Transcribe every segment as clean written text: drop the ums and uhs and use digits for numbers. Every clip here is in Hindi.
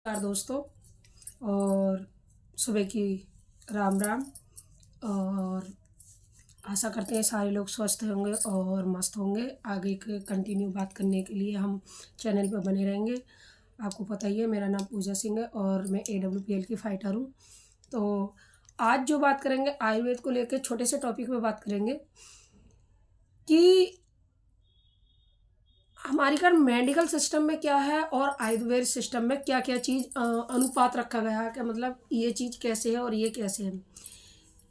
नमस्कार दोस्तों। और सुबह की राम राम। और आशा करते हैं सारे लोग स्वस्थ होंगे और मस्त होंगे। आगे के कंटिन्यू बात करने के लिए हम चैनल पर बने रहेंगे। आपको पता ही है मेरा नाम पूजा सिंह है और मैं AWPL की फ़ाइटर हूँ। तो आज जो बात करेंगे आयुर्वेद को लेकर छोटे से टॉपिक पे बात करेंगे कि हमारी कर मेडिकल सिस्टम में क्या है और आयुर्वेद सिस्टम में क्या क्या चीज़ अनुपात रखा गया है कि मतलब ये चीज़ कैसे है और ये कैसे है।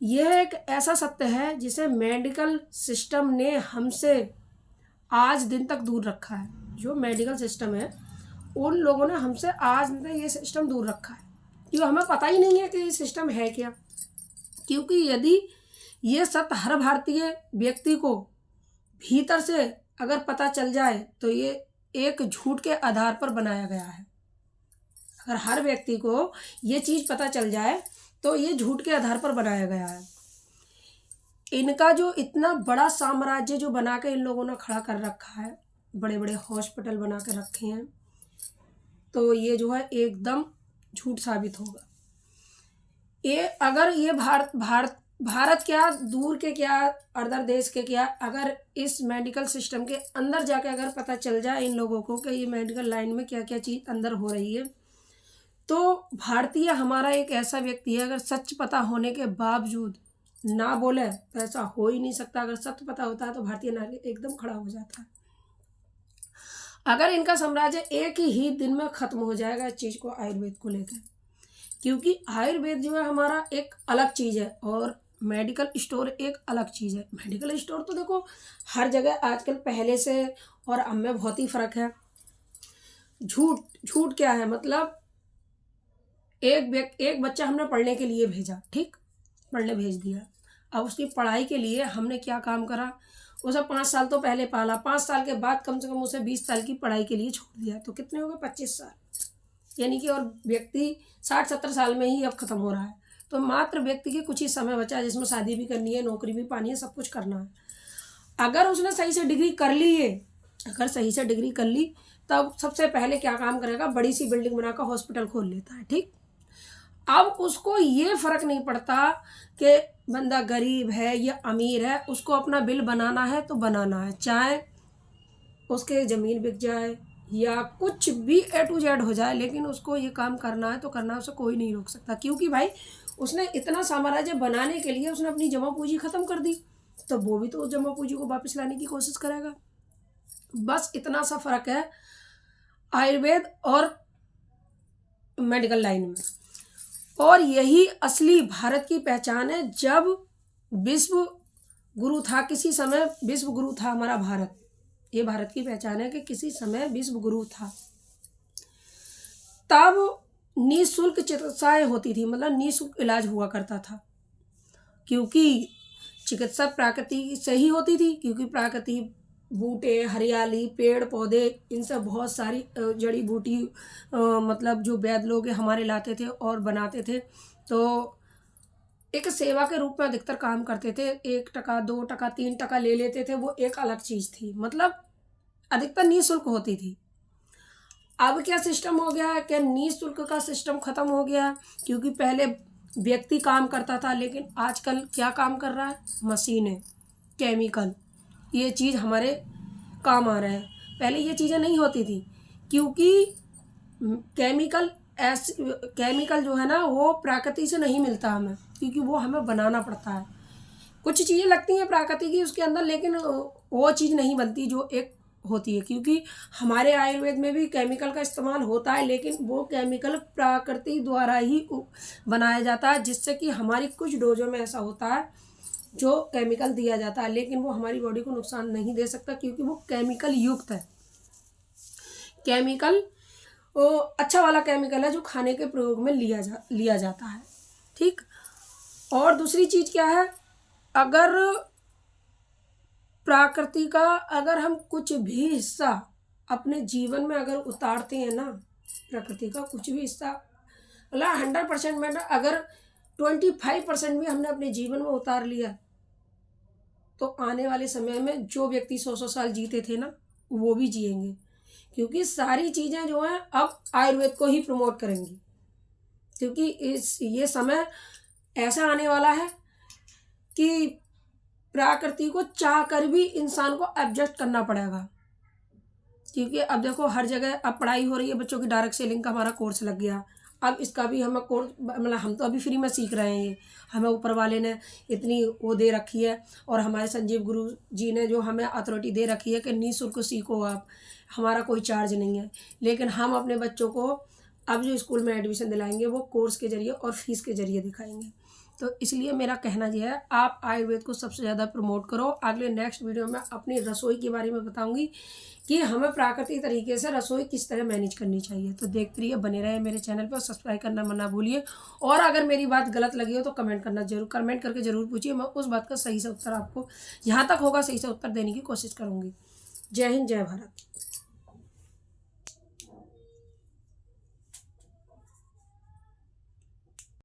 यह एक ऐसा सत्य है जिसे मेडिकल सिस्टम ने हमसे आज दिन तक दूर रखा है। जो मेडिकल सिस्टम है उन लोगों ने हमसे आज दिन तक ये सिस्टम दूर रखा है क्योंकि हमें पता ही नहीं है कि ये सिस्टम है क्या। क्योंकि यदि ये सत्य हर भारतीय व्यक्ति को भीतर से अगर पता चल जाए तो ये एक झूठ के आधार पर बनाया गया है। अगर हर व्यक्ति को ये चीज़ पता चल जाए तो ये झूठ के आधार पर बनाया गया है। इनका जो इतना बड़ा साम्राज्य जो बना के इन लोगों ने खड़ा कर रखा है, बड़े बड़े हॉस्पिटल बना के रखे हैं, तो ये जो है एकदम झूठ साबित होगा। ये अगर ये भारत क्या दूर के क्या अदर देश के क्या अगर इस मेडिकल सिस्टम के अंदर जाके अगर पता चल जाए इन लोगों को कि ये मेडिकल लाइन में क्या क्या चीज़ अंदर हो रही है, तो भारतीय हमारा एक ऐसा व्यक्ति है अगर सच पता होने के बावजूद ना बोले तो ऐसा हो ही नहीं सकता। अगर सत्य पता होता है तो भारतीय नागरिक एकदम खड़ा हो जाता है। अगर इनका साम्राज्य एक ही दिन में खत्म हो जाएगा इस चीज़ को आयुर्वेद को लेकर, क्योंकि आयुर्वेद जो है हमारा एक अलग चीज़ है और मेडिकल स्टोर एक अलग चीज़ है। मेडिकल स्टोर तो देखो हर जगह आजकल पहले से और अब में बहुत ही फ़र्क है। झूठ झूठ क्या है, मतलब एक बच्चा हमने पढ़ने के लिए भेजा, ठीक, पढ़ने भेज दिया। अब उसकी पढ़ाई के लिए हमने क्या काम करा, उसे 5 साल तो पहले पाला, 5 साल के बाद कम से कम उसे 20 साल की पढ़ाई के लिए छोड़ दिया, तो कितने हो गए 25 साल। यानी कि और व्यक्ति 60-70 साल में ही अब ख़त्म हो रहा है। तो मात्र व्यक्ति के कुछ ही समय बचा है जिसमें शादी भी करनी है, नौकरी भी पानी है, सब कुछ करना है। अगर उसने सही से डिग्री कर ली है, अगर सही से डिग्री कर ली, तब सबसे पहले क्या काम करेगा, बड़ी सी बिल्डिंग बनाकर हॉस्पिटल खोल लेता है, ठीक। अब उसको ये फ़र्क नहीं पड़ता कि बंदा गरीब है या अमीर है, उसको अपना बिल बनाना है तो बनाना है, चाहे उसके ज़मीन बिक जाए या कुछ भी A to Z हो जाए, लेकिन उसको ये काम करना है तो करना है, उसे कोई नहीं रोक सकता। क्योंकि भाई उसने इतना साम्राज्य बनाने के लिए उसने अपनी जमा पूंजी ख़त्म कर दी, तो वो भी तो उस जमा पूंजी को वापस लाने की कोशिश करेगा। बस इतना सा फ़र्क है आयुर्वेद और मेडिकल लाइन में, और यही असली भारत की पहचान है। जब विश्व गुरु था, किसी समय विश्व गुरु था हमारा भारत, ये भारत की पहचान है कि किसी समय विश्व गुरु था, तब निःशुल्क चिकित्साएं होती थी, मतलब निःशुल्क इलाज हुआ करता था। क्योंकि चिकित्सा प्रकृति से ही होती थी, क्योंकि प्रकृति बूटे, हरियाली, पेड़ पौधे, इनसे बहुत सारी जड़ी बूटी मतलब जो वैद्य लोग हमारे लाते थे और बनाते थे, तो एक सेवा के रूप में अधिकतर काम करते थे। 1 टका 2 टका 3 टका ले लेते थे, वो एक अलग चीज़ थी, मतलब अधिकतर निःशुल्क होती थी। अब क्या सिस्टम हो गया है कि निःशुल्क का सिस्टम ख़त्म हो गया, क्योंकि पहले व्यक्ति काम करता था, लेकिन आजकल क्या काम कर रहा है, मशीनें, केमिकल, ये चीज़ हमारे काम आ रहे हैं। पहले ये चीज़ें नहीं होती थी, क्योंकि केमिकल केमिकल जो है ना वो प्रकृति से नहीं मिलता हमें, क्योंकि वो हमें बनाना पड़ता है। कुछ चीज़ें लगती हैं प्रकृति की उसके अंदर, लेकिन वो चीज़ नहीं बनती जो एक होती है। क्योंकि हमारे आयुर्वेद में भी केमिकल का इस्तेमाल होता है, लेकिन वो केमिकल प्रकृति द्वारा ही बनाया जाता है, जिससे कि हमारी कुछ डोजों में ऐसा होता है जो केमिकल दिया जाता है, लेकिन वो हमारी बॉडी को नुकसान नहीं दे सकता, क्योंकि वो केमिकल युक्त है। केमिकल वो अच्छा वाला केमिकल है जो खाने के प्रयोग में लिया जाता है, ठीक। और दूसरी चीज़ क्या है, अगर प्रकृति का अगर हम कुछ भी हिस्सा अपने जीवन में अगर उतारते हैं ना, प्रकृति का कुछ भी हिस्सा, मतलब 100% में ना, अगर 25% भी हमने अपने जीवन में उतार लिया, तो आने वाले समय में जो व्यक्ति 100-100 साल जीते थे ना, वो भी जिएंगे। क्योंकि सारी चीज़ें जो हैं अब आयुर्वेद को ही प्रमोट करेंगी, क्योंकि ये समय ऐसा आने वाला है कि प्रकृति को चाह कर भी इंसान को एडजस्ट करना पड़ेगा। क्योंकि अब देखो हर जगह अब पढ़ाई हो रही है, बच्चों की डायरेक्ट सेलिंग का हमारा कोर्स लग गया। अब इसका भी हमें कोर्स, मतलब हम तो अभी फ्री में सीख रहे हैं, ये हमें ऊपर वाले ने इतनी वो दे रखी है, और हमारे संजीव गुरु जी ने जो हमें अथॉरिटी दे रखी है कि निःशुल्क सीखो आप, हमारा कोई चार्ज नहीं है। लेकिन हम अपने बच्चों को अब जो स्कूल में एडमिशन दिलाएंगे वो कोर्स के ज़रिए और फीस के ज़रिए दिखाएंगे। तो इसलिए मेरा कहना यह है, आप आयुर्वेद को सबसे ज़्यादा प्रमोट करो। अगले नेक्स्ट वीडियो में अपनी रसोई के बारे में बताऊंगी कि हमें प्राकृतिक तरीके से रसोई किस तरह मैनेज करनी चाहिए। तो देखते रहिए, बने रहे मेरे चैनल पर, सब्सक्राइब करना मत ना भूलिए। और अगर मेरी बात गलत लगी हो तो कमेंट करके ज़रूर पूछिए। मैं उस बात का सही से उत्तर आपको जहाँ तक होगा सही से उत्तर देने की कोशिश करूँगी। जय हिंद, जय भारत।